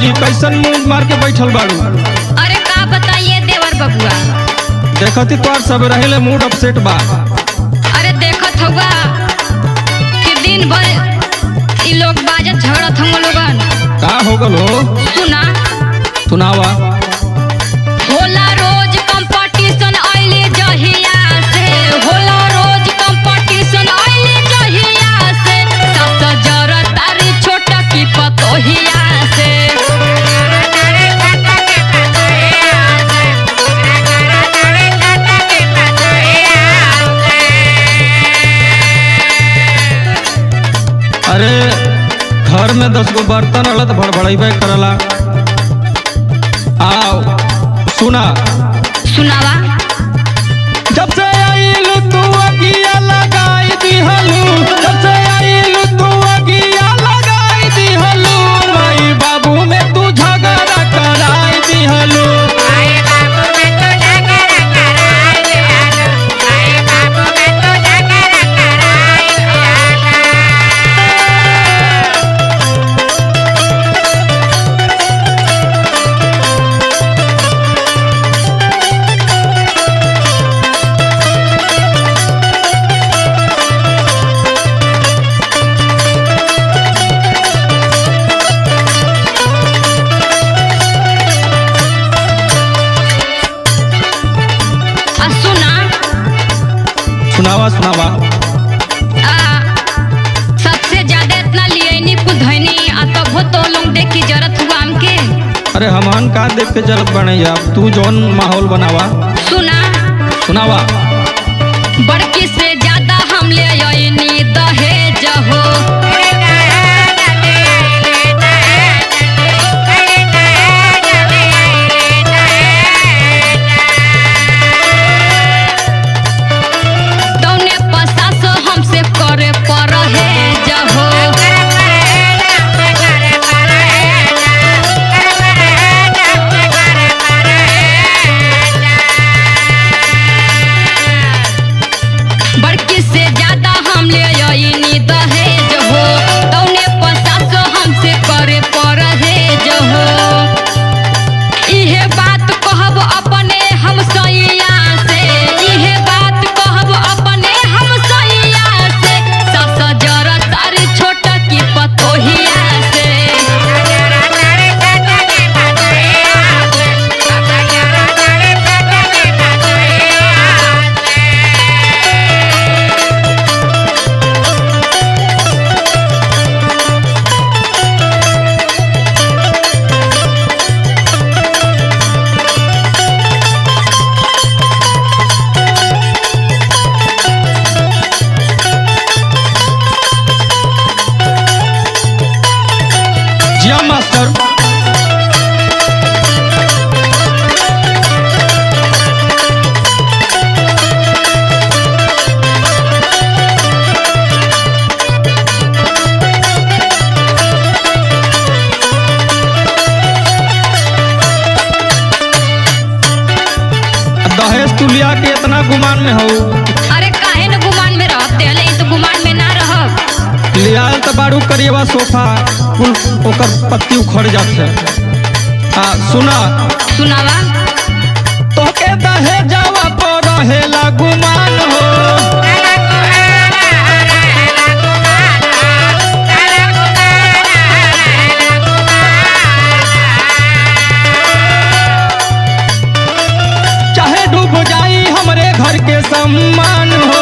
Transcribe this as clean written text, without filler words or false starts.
भौजी कैसन मुंह मार के बैठल बाड़ू? अरे का बताइए देवर बबुआ। देखती तोर सब रहेले मूड अपसेट बा। अरे देखत हुआ कि दिन भर ई लोग बाजत झगड़त हम लोगन। का हो गल हो? सुना सुनावा। होला रोज कंपटीशन आइले जहिया से, होला रोज कंपटीशन आइले जहिया से, सस जरा तारी छोटा की पतोहिया से। अरे घर में 10 गो बर्तन रहला तो भड़बड़ाइबे करला। आओ सुना। सुनावा। जब से आइलू तू अगिया लगाई दिहलू, जब से आइलू तू अगिया लगाई दिहलू, माई बाबू में तू झगड़ा कराई दिहलू। सुनावा सुनावा। सबसे ज्यादा इतना लिए नी कुधनी आ तब हो तो लोग देख की जरूरत हुआ हमके। अरे हमन का देख के जरूरत बने जा, तू जौन माहौल बनावा। सुना सुनावा। बड़की से ज्यादा हम ले आईनी दहेज हो। बड़की से ज्यादा हम ले आईनी दहेज हो, तौने पसास हमसे करे परहेज हो। इहे बात कहब अपने हम सैया से, इहे बात कहब अपने हम सैया से, सस जरा तारी छोटा की पतोहिया से। जिया मास्टर। दहेज तू लिया के इतना गुमान में हो? अरे काहे न गुमान में रहब देले, तो गुमान में ना रहब। लियाल तो बारू करिएवा सोफा कुल ओकर पत्ती उखड़ जाते। हाँ सुना। सुनावा। तोके दहेजवा पर रहेला गुमान हो। चाहे डूब जाई हमरे घर के सम्मान हो।